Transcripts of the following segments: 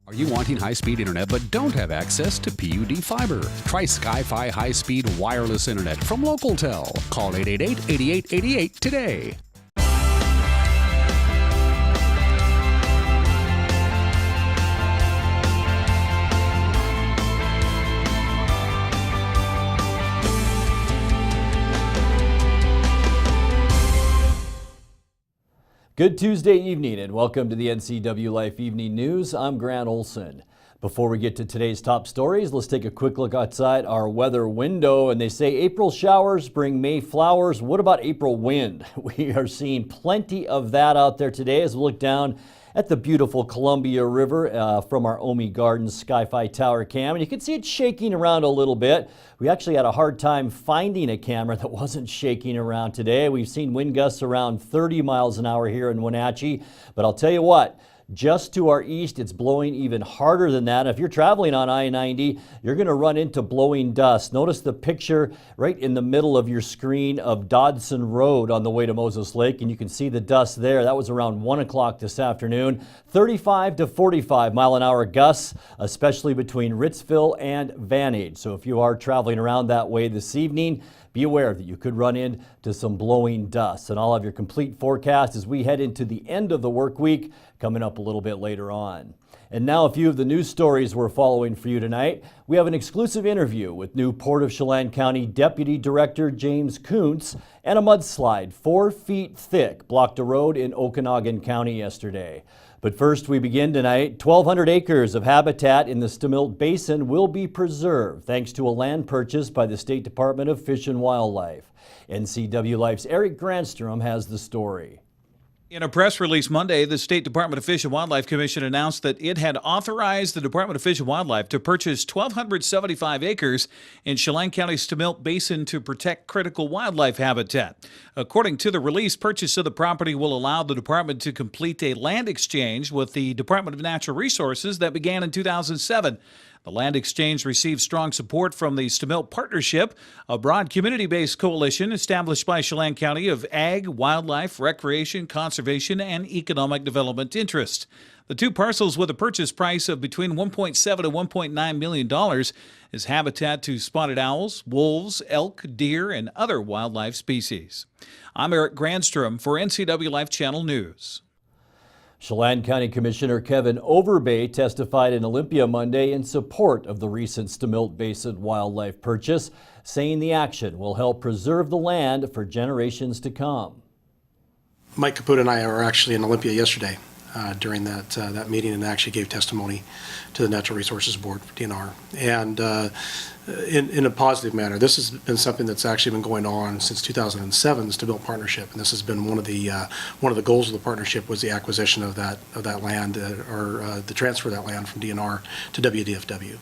Are you wanting high-speed internet but don't have access to PUD fiber? Try Sky-Fi high-speed wireless internet from LocalTel. Call 888-8888 today. Good Tuesday evening and welcome to the NCW Life Evening News. I'm Grant Olson. Before we get to today's top stories, let's take a quick look outside our weather window. And they say April showers bring May flowers. What about April wind? We are seeing plenty of that out there today as we look down at the beautiful Columbia River from our Omi Gardens Sky-Fi Tower cam. And you can see it shaking around a little bit. We actually had a hard time finding a camera that wasn't shaking around today. We've seen wind gusts around 30 miles an hour here in Wenatchee. But I'll tell you what, just to our east, it's blowing even harder than that. If you're traveling on I-90, you're going to run into blowing dust. Notice the picture right in the middle of your screen of Dodson Road on the way to Moses Lake, and you can see the dust there. That was around 1 o'clock this afternoon. 35 to 45 mile an hour gusts, especially between Ritzville and Vantage. So if you are traveling around that way this evening, be aware that you could run into some blowing dust. And I'll have your complete forecast as we head into the end of the work week coming up a little bit later on. And now a few of the news stories we're following for you tonight. We have an exclusive interview with new Port of Chelan County Deputy Director James Kuntz, and a mudslide 4 feet thick blocked a road in Okanagan County yesterday. But first, we begin tonight. 1,200 acres of habitat in the Stemilt Basin will be preserved thanks to a land purchase by the State Department of Fish and Wildlife. NCW Life's Eric Granstrom has the story. In a press release Monday, the State Department of Fish and Wildlife Commission announced that it had authorized the Department of Fish and Wildlife to purchase 1,275 acres in Chelan County's Stemilt Basin to protect critical wildlife habitat. According to the release, purchase of the property will allow the department to complete a land exchange with the Department of Natural Resources that began in 2007. The land exchange received strong support from the Stemilt Partnership, a broad community-based coalition established by Chelan County of ag, wildlife, recreation, conservation, and economic development interests. The two parcels with a purchase price of between $1.7 and $1.9 million is habitat to spotted owls, wolves, elk, deer, and other wildlife species. I'm Eric Granstrom for NCW Life Channel News. Chelan County Commissioner Kevin Overbay testified in Olympia Monday in support of the recent Stemilt Basin wildlife purchase, saying the action will help preserve the land for generations to come. Mike Caputa and I were actually in Olympia yesterday during that meeting, and actually gave testimony to the Natural Resources Board for DNR. And in a positive manner, this has been something that's actually been going on since 2007, the Stemilt Partnership, and this has been one of the goals of the partnership was the acquisition of that land or the transfer of that land from DNR to WDFW.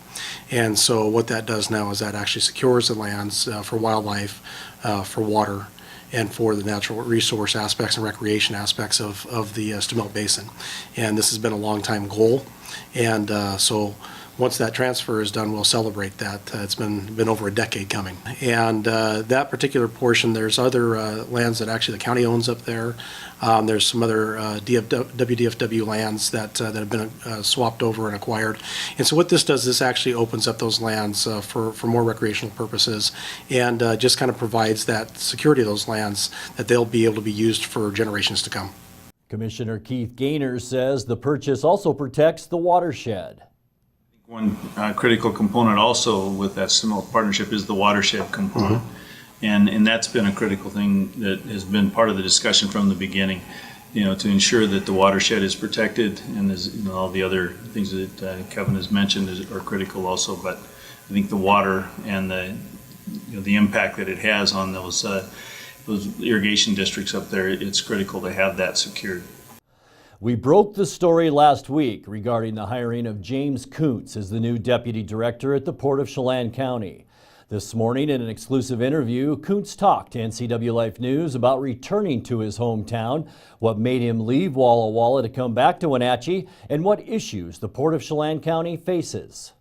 And so what that does now is that actually secures the lands for wildlife, for water, and for the natural resource aspects and recreation aspects of the Stemilt Basin. And this has been a long time goal, and so once that transfer is done, we'll celebrate that. It's been over a decade coming. And that particular portion, there's other lands that actually the county owns up there. There's some other WDFW lands that have been swapped over and acquired. And so what this does, this actually opens up those lands for more recreational purposes, and just kind of provides that security of those lands that they'll be able to be used for generations to come. Commissioner Keith Gaynor says the purchase also protects the watershed. One critical component also with that Stemilt Partnership is the watershed component. And that's been a critical thing that has been part of the discussion from the beginning, to ensure that the watershed is protected, and as all the other things that Kevin has mentioned are critical also. But I think the water and the impact that it has on those irrigation districts up there, it's critical to have that secured. We broke the story last week regarding the hiring of James Kuntz as the new Deputy Director at the Port of Chelan County. This morning, in an exclusive interview, Kuntz talked to NCW Life News about returning to his hometown, what made him leave Walla Walla to come back to Wenatchee, and what issues the Port of Chelan County faces.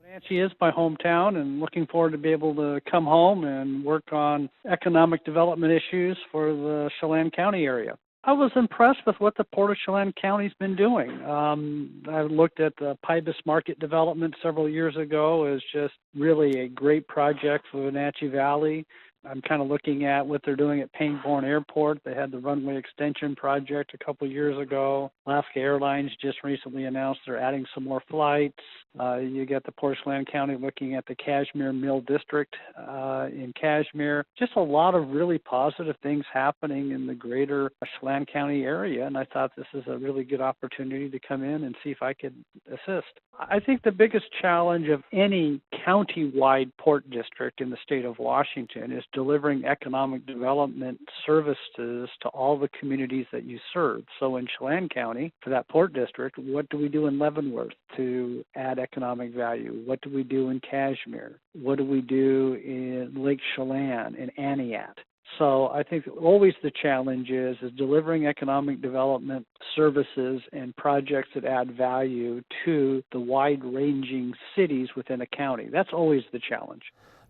Wenatchee is my hometown, and looking forward to be able to come home and work on economic development issues for the Chelan County area. I was impressed with what the Port of Chelan County's been doing. I looked at the Pybus Market development several years ago as just really a great project for Wenatchee Valley. I'm kind of looking at what they're doing at Pangbourne Airport. They had the runway extension project a couple years ago. Alaska Airlines just recently announced they're adding some more flights. You got the Port of Chelan County looking at the Cashmere Mill District in Cashmere. Just a lot of really positive things happening in the greater Chelan County area, and I thought this is a really good opportunity to come in and see if I could assist. I think the biggest challenge of any county-wide port district in the state of Washington is delivering economic development services to all the communities that you serve. So in Chelan County, for that port district, what do we do in Leavenworth to add economic value? What do we do in Cashmere? What do we do in Lake Chelan and Aniat? So I think always the challenge is delivering economic development services and projects that add value to the wide-ranging cities within a county. That's always the challenge.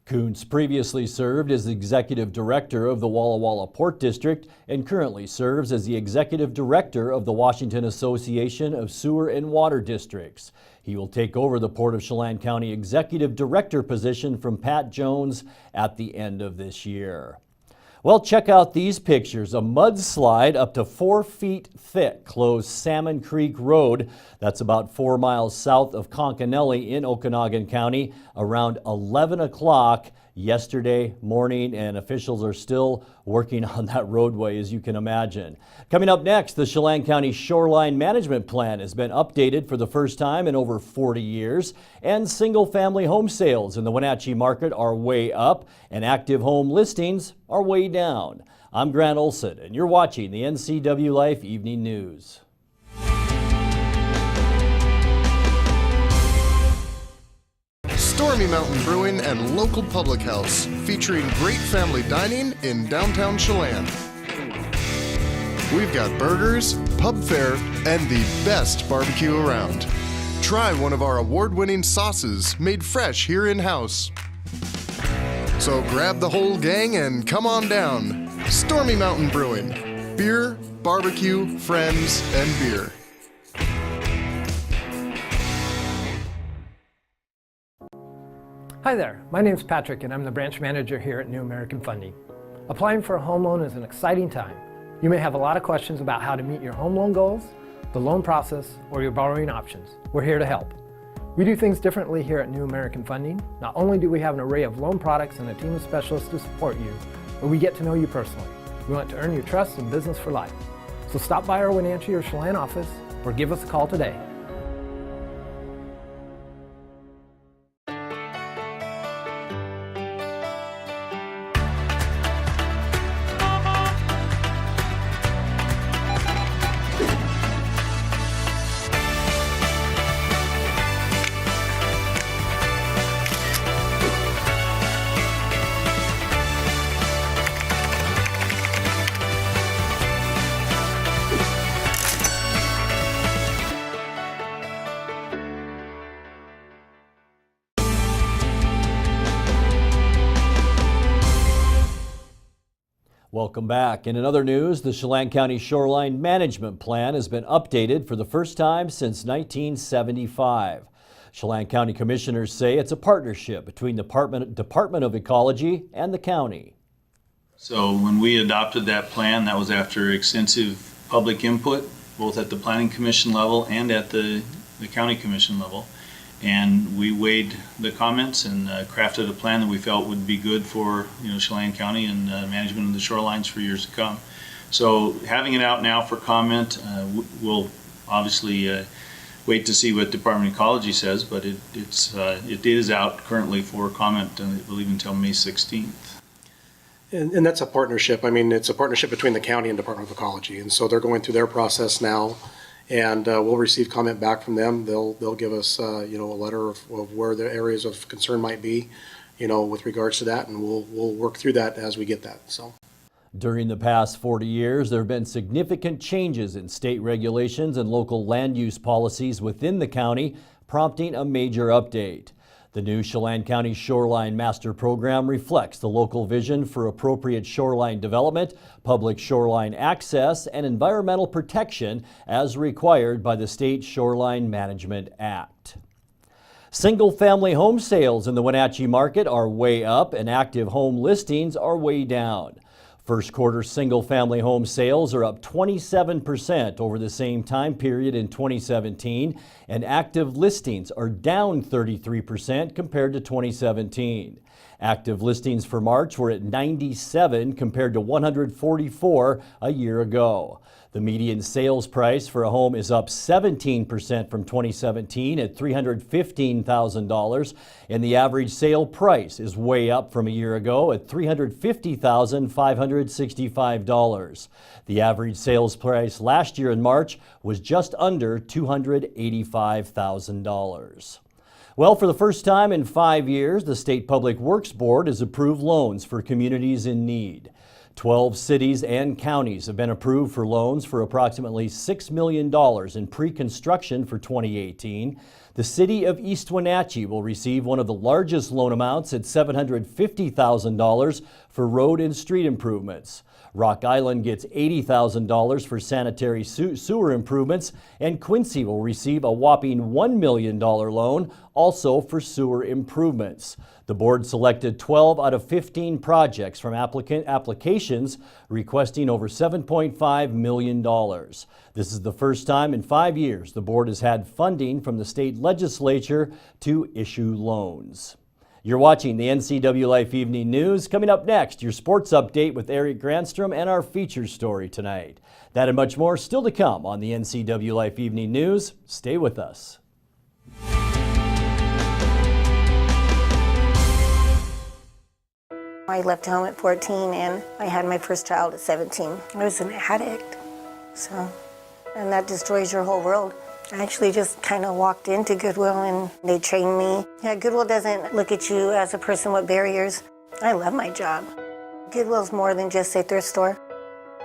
Kuntz previously served as Executive Director of the Walla Walla Port District and currently serves as the Executive Director of the Washington Association of Sewer and Water Districts. He will take over the Port of Chelan County Executive Director position from Pat Jones at the end of this year. Well, check out these pictures. A mudslide up to 4 feet thick closed Salmon Creek Road. That's about 4 miles south of Concanelli in Okanogan County around 11 o'clock yesterday morning, and officials are still working on that roadway, as you can imagine. Coming up next, the Chelan County Shoreline Management Plan has been updated for the first time in over 40 years, and single-family home sales in the Wenatchee market are way up, and active home listings are way down. I'm Grant Olson, and you're watching the NCW Life Evening News. Stormy Mountain Brewing and local public house, featuring great family dining in downtown Chelan. We've got burgers, pub fare, and the best barbecue around. Try one of our award-winning sauces made fresh here in-house. So grab the whole gang and come on down. Stormy Mountain Brewing. Beer, barbecue, friends, and beer. Hi there, my name's Patrick and I'm the branch manager here at New American Funding. Applying for a home loan is an exciting time. You may have a lot of questions about how to meet your home loan goals, the loan process, or your borrowing options. We're here to help. We do things differently here at New American Funding. Not only do we have an array of loan products and a team of specialists to support you, but we get to know you personally. We want to earn your trust and business for life. So stop by our Wenatchee or Chelan office or give us a call today. Welcome back. In other news, the Chelan County Shoreline Management Plan has been updated for the first time since 1975. Chelan County Commissioners say it's a partnership between the Department of Ecology and the county. So when we adopted that plan, that was after extensive public input, both at the Planning Commission level and at the County Commission level. And we weighed the comments and crafted a plan that we felt would be good for Chelan County and management of the shorelines for years to come. So having it out now for comment, we'll obviously wait to see what Department of Ecology says, but it is out currently for comment, I believe, until May 16th. And that's a partnership. I mean, it's a partnership between the county and Department of Ecology. And so they're going through their process now. And we'll receive comment back from them. They'll give us, a letter of where the areas of concern might be, with regards to that, and we'll work through that as we get that. So, during the past 40 years, there have been significant changes in state regulations and local land use policies within the county, prompting a major update. The new Chelan County Shoreline Master Program reflects the local vision for appropriate shoreline development, public shoreline access, and environmental protection as required by the State Shoreline Management Act. Single-family home sales in the Wenatchee market are way up and active home listings are way down. First quarter single-family home sales are up 27% over the same time period in 2017, and active listings are down 33% compared to 2017. Active listings for March were at 97 compared to 144 a year ago. The median sales price for a home is up 17% from 2017 at $315,000, and the average sale price is way up from a year ago at $350,565. The average sales price last year in March was just under $285,000. Well, for the first time in 5 years, the State Public Works Board has approved loans for communities in need. 12 cities and counties have been approved for loans for approximately $6 million in pre-construction for 2018. The city of East Wenatchee will receive one of the largest loan amounts at $750,000 for road and street improvements. Rock Island gets $80,000 for sanitary sewer improvements, and Quincy will receive a whopping $1 million loan also for sewer improvements. The board selected 12 out of 15 projects from applications requesting over $7.5 million. This is the first time in 5 years the board has had funding from the state legislature to issue loans. You're watching the NCW Life Evening News. Coming up next, your sports update with Eric Granstrom and our feature story tonight. That and much more still to come on the NCW Life Evening News. Stay with us. I left home at 14 and I had my first child at 17. I was an addict, and that destroys your whole world. I actually just kind of walked into Goodwill and they trained me. Yeah, Goodwill doesn't look at you as a person with barriers. I love my job. Goodwill's more than just a thrift store.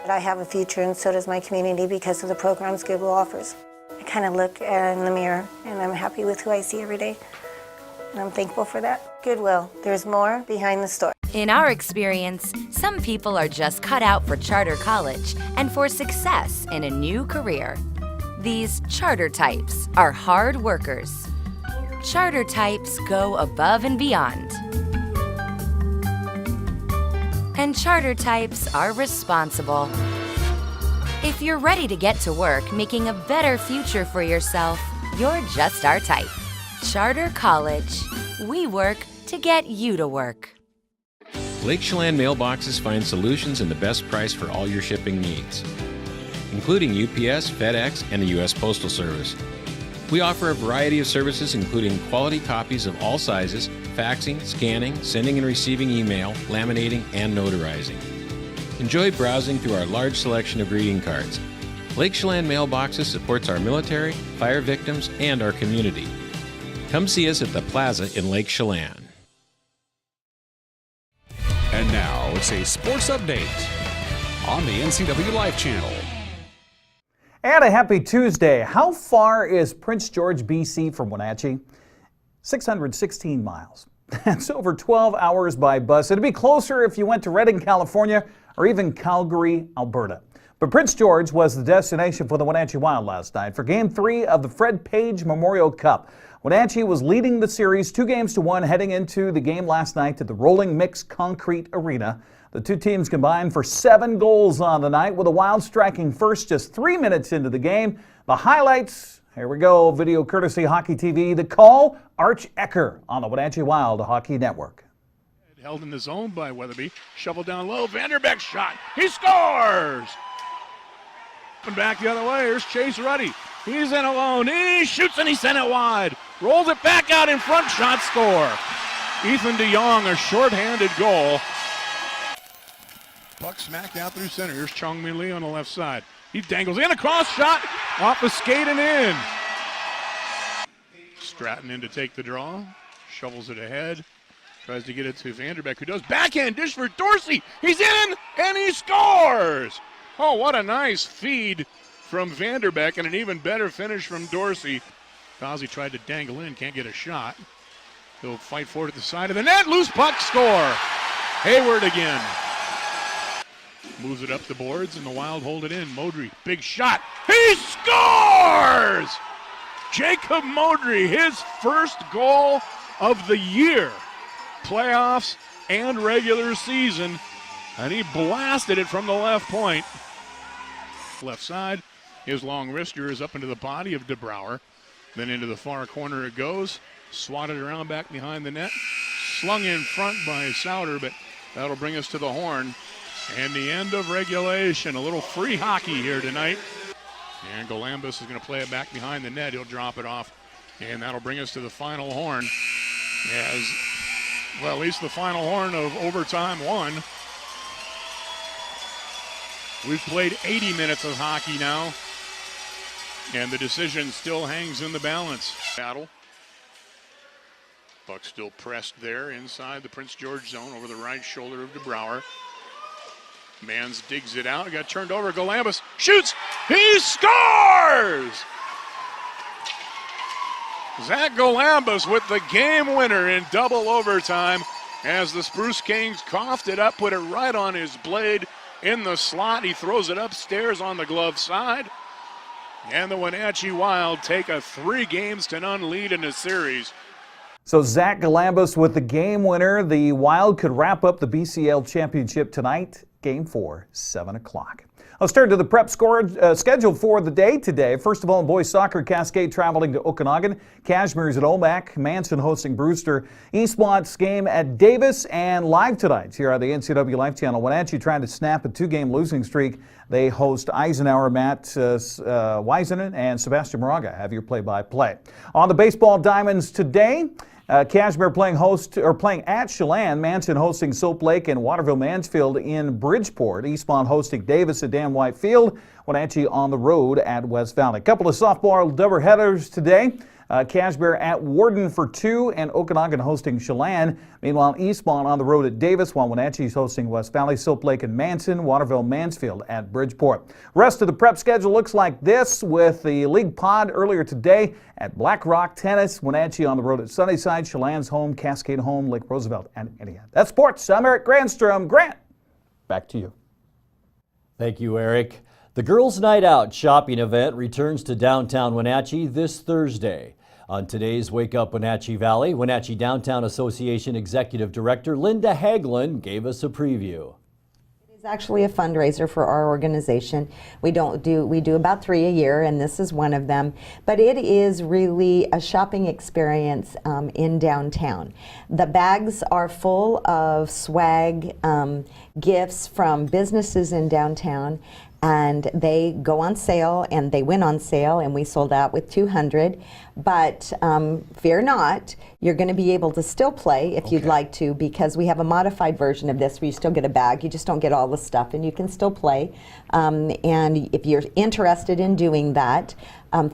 But I have a future and so does my community because of the programs Goodwill offers. I kind of look in the mirror and I'm happy with who I see every day. And I'm thankful for that. Goodwill, there's more behind the store. In our experience, some people are just cut out for charter college and for success in a new career. These charter types are hard workers. Charter types go above and beyond. And charter types are responsible. If you're ready to get to work making a better future for yourself, you're just our type. Charter College. We work to get you to work. Lake Chelan mailboxes find solutions and the best price for all your shipping needs, including UPS, FedEx, and the U.S. Postal Service. We offer a variety of services including quality copies of all sizes, faxing, scanning, sending and receiving email, laminating, and notarizing. Enjoy browsing through our large selection of greeting cards. Lake Chelan mailboxes supports our military, fire victims, and our community. Come see us at the Plaza in Lake Chelan. And now it's a sports update on the NCW Life channel. And a happy Tuesday. How far is Prince George, BC from Wenatchee? 616 miles. That's over 12 hours by bus. It'd be closer if you went to Redding, California, or even Calgary, Alberta. But Prince George was the destination for the Wenatchee Wild last night for Game 3 of the Fred Page Memorial Cup. Wenatchee was leading the series 2-1 heading into the game last night at the Rolling Mix Concrete Arena. The two teams combined for 7 goals on the night, with the Wild striking first just 3 minutes into the game. The highlights, here we go, video courtesy Hockey TV. The call, Arch Ecker on the Wenatchee Wild Hockey Network. Held in the zone by Weatherby, shoveled down low, Vanderbeck shot, he scores! And back the other way, here's Chase Ruddy. He's in alone, he shoots and he sent it wide. Rolls it back out in front, shot, score. Ethan DeYoung, a shorthanded goal. Puck smacked out through center. Here's Chong-Min Lee on the left side. He dangles in, a cross shot, off the skate and in. Stratton in to take the draw, shovels it ahead. Tries to get it to Vanderbeck, who does backhand dish for Dorsey. He's in, and he scores! Oh, what a nice feed from Vanderbeck, and an even better finish from Dorsey. Fauzi tried to dangle in, can't get a shot. He'll fight for it at the side of the net. Loose puck, score. Hayward again. Moves it up the boards, and the Wild hold it in. Modry, big shot. He scores! Jacob Modry, his first goal of the year. Playoffs and regular season. And he blasted it from the left point. Left side. His long wrister is up into the body of DeBrouwer. Then into the far corner it goes. Swatted around back behind the net. Slung in front by Souter, but that'll bring us to the horn. And the end of regulation. A little free hockey here tonight. And Galambus is going to play it back behind the net. He'll drop it off. And that'll bring us to the final horn. As, well, at least the final horn of overtime 1. We've played 80 minutes of hockey now. And the decision still hangs in the balance. Battle. Puck still pressed there inside the Prince George zone over the right shoulder of DeBrouwer. Mans digs it out. It got turned over. Galambus shoots. He scores! Zach Galambus with the game winner in double overtime as the Spruce Kings coughed it up, put it right on his blade in the slot. He throws it upstairs on the glove side. And the Wenatchee Wild take a 3-0 lead in the series. So Zach Galambus with the game winner. The Wild could wrap up the BCL championship tonight. Game 4, 7 o'clock. Let's turn to the prep schedule for the day today. First of all, in boys soccer, Cascade traveling to Okanagan. Cashmere's at Omak. Manson hosting Brewster. Eastmont's game at Davis. And live tonight here on the NCW Life Channel. Wenatchee trying to snap a 2-game losing streak. They host Eisenhower. Matt Weisenen and Sebastian Moraga have your play-by-play. On the baseball diamonds today, Cashmere playing at Chelan, Manson hosting Soap Lake and Waterville Mansfield in Bridgeport. Eastmont hosting Davis at Dan White Field. Wenatchee on the road at West Valley. A couple of softball doubleheaders today. Cashmere at Warden for 2 and Okanagan hosting Chelan. Meanwhile, Eastmont on the road at Davis while Wenatchee's hosting West Valley, Soap Lake and Manson, Waterville Mansfield at Bridgeport. Rest of the prep schedule looks like this with the league pod earlier today at Black Rock Tennis. Wenatchee on the road at Sunnyside, Chelan's home, Cascade home, Lake Roosevelt and Indiana. That's sports. I'm Eric Grandstrom. Grant, back to you. Thank you, Eric. The Girls' Night Out shopping event returns to downtown Wenatchee this Thursday. On today's Wake Up Wenatchee Valley, Wenatchee Downtown Association Executive Director Linda Hagelin gave us a preview. It's actually a fundraiser for our organization. We do about 3 a year, and this is one of them. But it is really a shopping experience in downtown. The bags are full of swag, gifts from businesses in downtown, and they go on sale, and they went on sale, and we sold out with 200. But fear not, you're going to be able to still play if you'd like to, because we have a modified version of this where you still get a bag, you just don't get all the stuff, and you can still play. And if you're interested in doing that,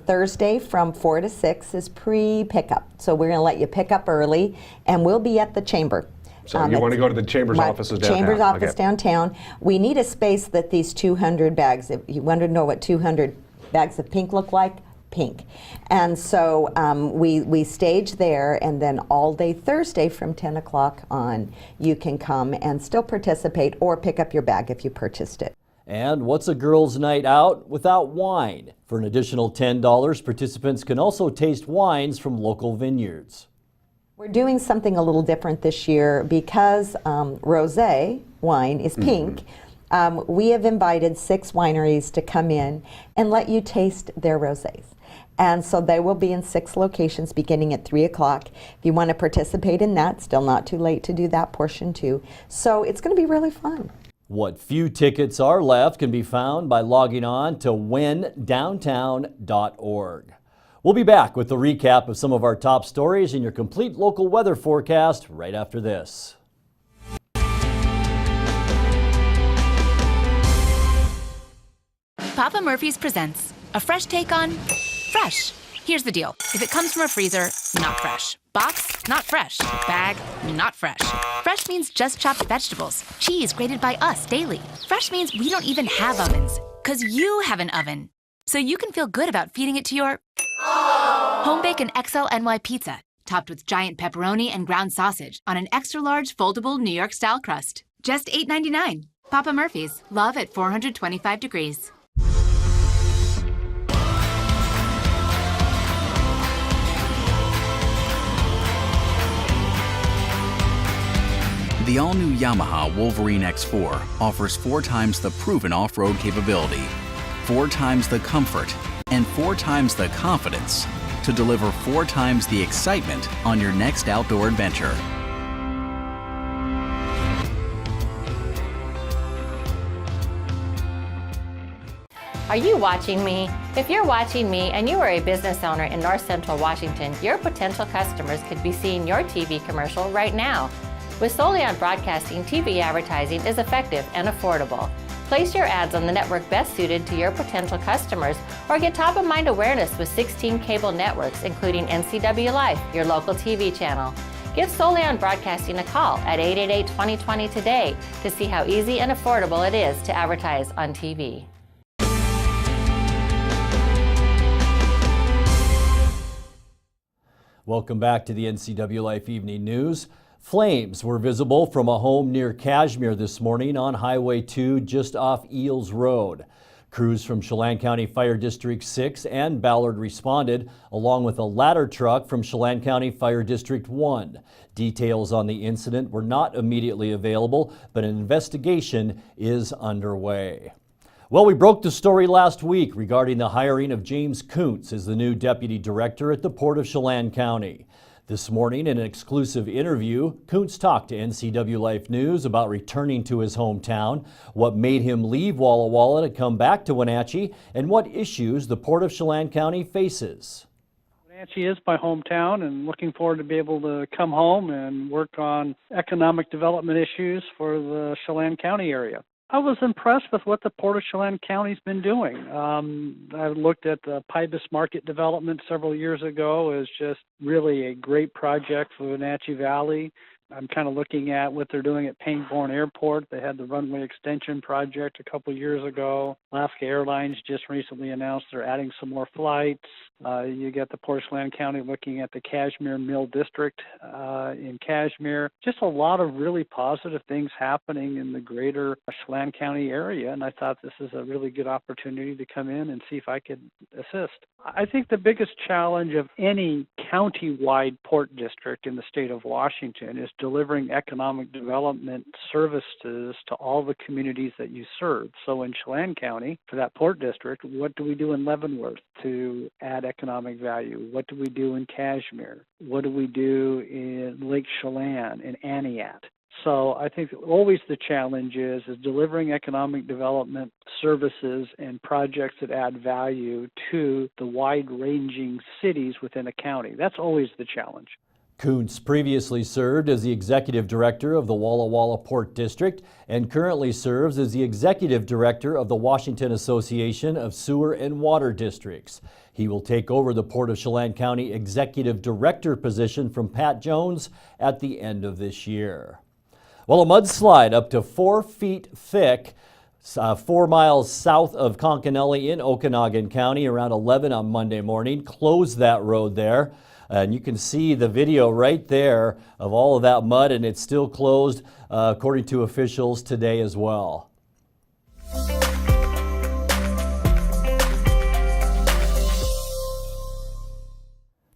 Thursday from 4 to 6 is pre-pickup. So we're going to let you pick up early, and we'll be at the Chamber. So you want to go to the Chamber's offices downtown? Chamber's office downtown. We need a space that these 200 bags, if you want to know what 200 bags of pink look like, pink. And so we stage there, and then all day Thursday from 10 o'clock on, you can come and still participate or pick up your bag if you purchased it. And what's a girls' night out without wine? For an additional $10, participants can also taste wines from local vineyards. We're doing something a little different this year because rosé wine is pink. We have invited 6 wineries to come in and let you taste their rosés. And so they will be in 6 locations beginning at 3 o'clock. If you want to participate in that, still not too late to do that portion too. So it's going to be really fun. What few tickets are left can be found by logging on to windowntown.org. We'll be back with the recap of some of our top stories and your complete local weather forecast right after this. Papa Murphy's presents a fresh take on fresh. Here's the deal. If it comes from a freezer, not fresh. Box, not fresh. Bag, not fresh. Fresh means just chopped vegetables. Cheese grated by us daily. Fresh means we don't even have ovens, 'cause you have an oven. So you can feel good about feeding it to your home bake an XL NY pizza. topped with giant pepperoni and ground sausage on an extra-large foldable New York-style crust. Just $8.99. Papa Murphy's. Love at 425 degrees. The all-new Yamaha Wolverine X4 offers 4 times the proven off-road capability, 4 times the comfort, and 4 times the confidence to deliver 4 times the excitement on your next outdoor adventure. Are you watching me? If you're watching me and you are a business owner in North Central Washington, your potential customers could be seeing your TV commercial right now. With SolyOn Broadcasting, TV advertising is effective and affordable. Place your ads on the network best suited to your potential customers, or get top-of-mind awareness with 16 cable networks, including NCW Life, your local TV channel. Give SolyOn Broadcasting a call at 888-2020 today to see how easy and affordable it is to advertise on TV. Welcome back to the NCW Life Evening News. Flames were visible from a home near Cashmere this morning on Highway 2 just off Eels Road. Crews from Chelan County Fire District 6 and Ballard responded, along with a ladder truck from Chelan County Fire District 1. Details on the incident were not immediately available, but an investigation is underway. Well, we broke the story last week regarding the hiring of James Kuntz as the new Deputy Director at the Port of Chelan County. This morning, in an exclusive interview, Kuntz talked to NCW Life News about returning to his hometown, what made him leave Walla Walla to come back to Wenatchee, and what issues the Port of Chelan County faces. Wenatchee is my hometown, and looking forward to be able to come home and work on economic development issues for the Chelan County area. I was impressed with what the Port of Chelan County's been doing. I looked at the Pybus Market development several years ago as just really a great project for Wenatchee Valley. I'm kind of looking at what they're doing at Pangbourne Airport. They had the runway extension project a couple years ago. Alaska Airlines just recently announced they're adding some more flights. You got the Port of Chelan County looking at the Cashmere Mill District in Cashmere. Just a lot of really positive things happening in the greater Chelan County area, and I thought this is a really good opportunity to come in and see if I could assist. I think the biggest challenge of any county-wide port district in the state of Washington is delivering economic development services to all the communities that you serve. So in Chelan County, for that port district, what do we do in Leavenworth to add economic value? What do we do in Cashmere? What do we do in Lake Chelan, in Aniat? So I think always the challenge is delivering economic development services and projects that add value to the wide-ranging cities within a county. That's always the challenge. Kuntz previously served as the Executive Director of the Walla Walla Port District and currently serves as the Executive Director of the Washington Association of Sewer and Water Districts. He will take over the Port of Chelan County Executive Director position from Pat Jones at the end of this year. Well, a mudslide up to 4 feet thick 4 miles south of Concanelli in Okanagan County around 11 on Monday morning closed that road there. And you can see the video right there of all of that mud, and it's still closed according to officials today as well.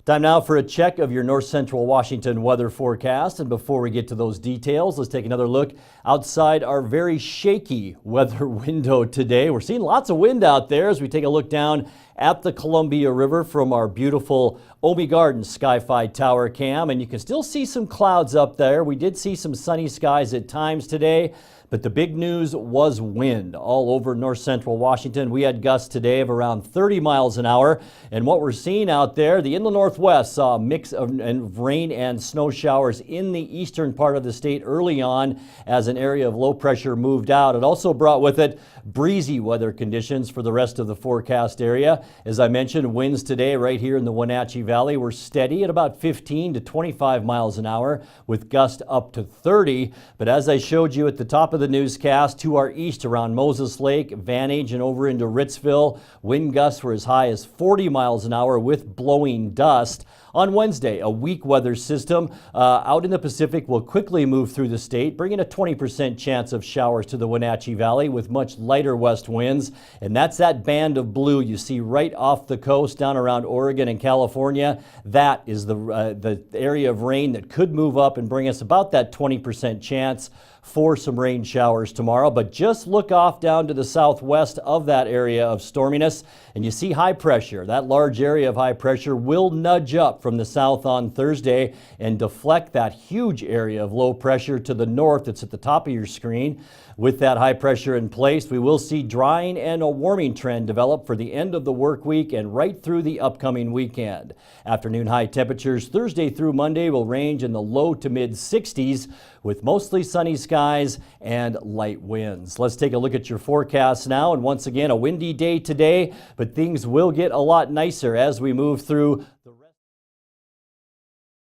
Time now for a check of your North Central Washington weather forecast. And before we get to those details, let's take another look outside our very shaky weather window today. We're seeing lots of wind out there as we take a look down at the Columbia River from our beautiful Omi Garden Sky-Fi Tower cam. And you can still see some clouds up there. We did see some sunny skies at times today. But the big news was wind all over North Central Washington. We had gusts today of around 30 miles an hour. And what we're seeing out there, the inland Northwest saw a mix of rain and snow showers in the eastern part of the state early on as an area of low pressure moved out. It also brought with it breezy weather conditions for the rest of the forecast area. As I mentioned, winds today right here in the Wenatchee Valley were steady at about 15 to 25 miles an hour with gusts up to 30. But as I showed you at the top of the newscast, to our east around Moses Lake, Vantage, and over into Ritzville, wind gusts were as high as 40 miles an hour with blowing dust. On Wednesday, a weak weather system out in the Pacific will quickly move through the state, bringing a 20% chance of showers to the Wenatchee Valley with much lighter west winds. And that's that band of blue you see right off the coast down around Oregon and California. That is the area of rain that could move up and bring us about that 20% chance for some rain showers tomorrow. But just look off down to the southwest of that area of storminess and you see high pressure. That large area of high pressure will nudge up from the south on Thursday and deflect that huge area of low pressure to the north that's at the top of your screen. With that high pressure in place, we will see drying and a warming trend develop for the end of the work week and right through the upcoming weekend. Afternoon high temperatures Thursday through Monday will range in the low to mid 60s with mostly sunny skies and light winds. Let's take a look at your forecast now. And once again, a windy day today, but things will get a lot nicer as we move through the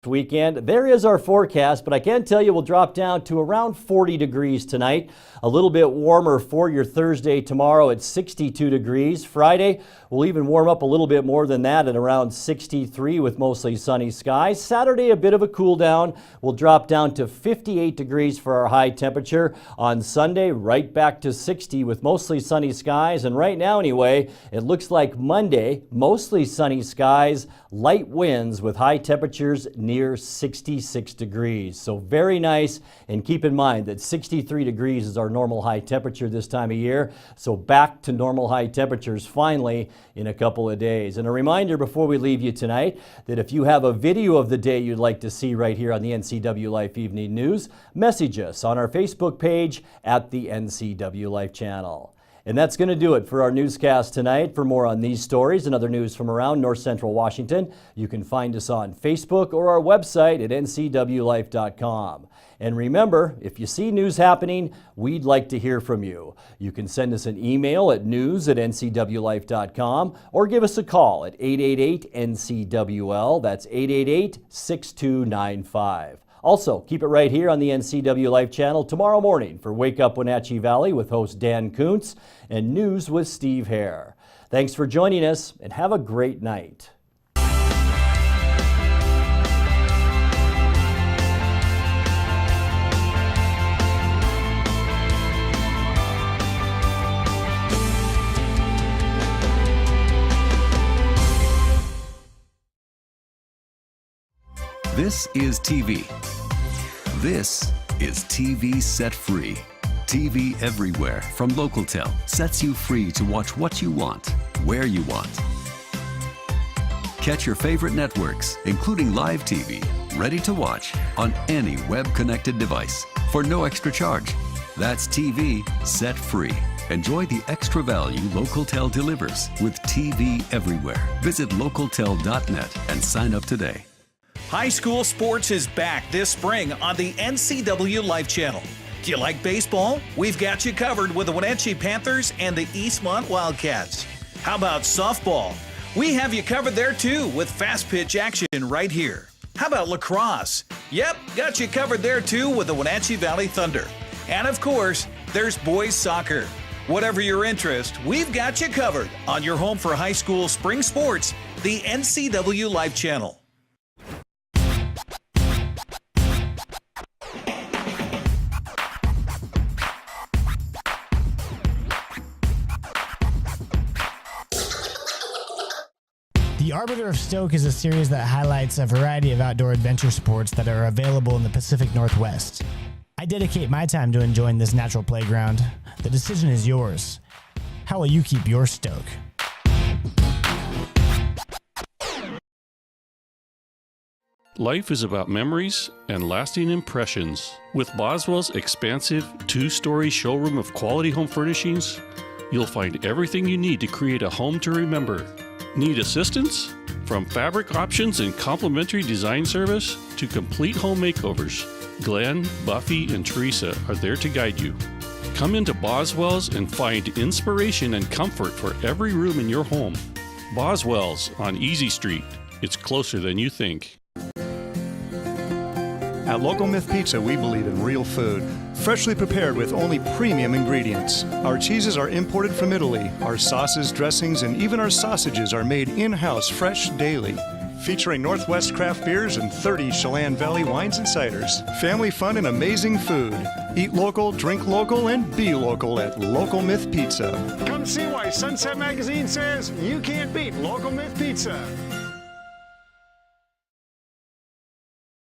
weekend. There is our forecast, but I can tell you we'll drop down to around 40 degrees tonight. A little bit warmer for your Thursday tomorrow at 62 degrees. Friday will even warm up a little bit more than that at around 63 with mostly sunny skies. Saturday, a bit of a cool down. We'll drop down to 58 degrees for our high temperature. On Sunday, right back to 60 with mostly sunny skies. And right now anyway, it looks like Monday, mostly sunny skies, light winds with high temperatures near 66 degrees. So very nice. And keep in mind that 63 degrees is our normal high temperature this time of year. So back to normal high temperatures finally in a couple of days. And a reminder before we leave you tonight that if you have a video of the day you'd like to see right here on the NCW Life Evening News, message us on our Facebook page at the NCW Life channel. And that's going to do it for our newscast tonight. For more on these stories and other news from around North Central Washington, you can find us on Facebook or our website at ncwlife.com. And remember, if you see news happening, we'd like to hear from you. You can send us an email at news@ncwlife.com or give us a call at 888-NCWL. That's 888-6295. Also, keep it right here on the NCW Life channel tomorrow morning for Wake Up Wenatchee Valley with host Dan Kuntz and News with Steve Hare. Thanks for joining us and have a great night. This is TV. This is TV Set Free. TV everywhere from Localtel sets you free to watch what you want, where you want. Catch your favorite networks, including live TV, ready to watch on any web-connected device for no extra charge. That's TV Set Free. Enjoy the extra value Localtel delivers with TV everywhere. Visit localtel.net and sign up today. High school sports is back this spring on the NCW Life channel. Do you like baseball? We've got you covered with the Wenatchee Panthers and the Eastmont Wildcats. How about softball? We have you covered there too with fast pitch action right here. How about lacrosse? Yep, got you covered there too with the Wenatchee Valley Thunder. And of course, there's boys soccer. Whatever your interest, we've got you covered on your home for high school spring sports, the NCW Life channel. The Arbiter of Stoke is a series that highlights a variety of outdoor adventure sports that are available in the Pacific Northwest. I dedicate my time to enjoying this natural playground. The decision is yours. How will you keep your stoke? Life is about memories and lasting impressions. With Boswells' expansive two-story showroom of quality home furnishings, you'll find everything you need to create a home to remember. Need assistance? From fabric options and complimentary design service to complete home makeovers, Glenn, Buffy, and Teresa are there to guide you. Come into Boswells and find inspiration and comfort for every room in your home. Boswells on Easy Street. It's closer than you think. At Local Myth Pizza, we believe in real food, freshly prepared with only premium ingredients. Our cheeses are imported from Italy. Our sauces, dressings, and even our sausages are made in-house fresh daily. featuring Northwest craft beers and 30 Chelan Valley wines and ciders. Family fun and amazing food. Eat local, drink local, and be local at Local Myth Pizza. Come see why Sunset Magazine says you can't beat Local Myth Pizza.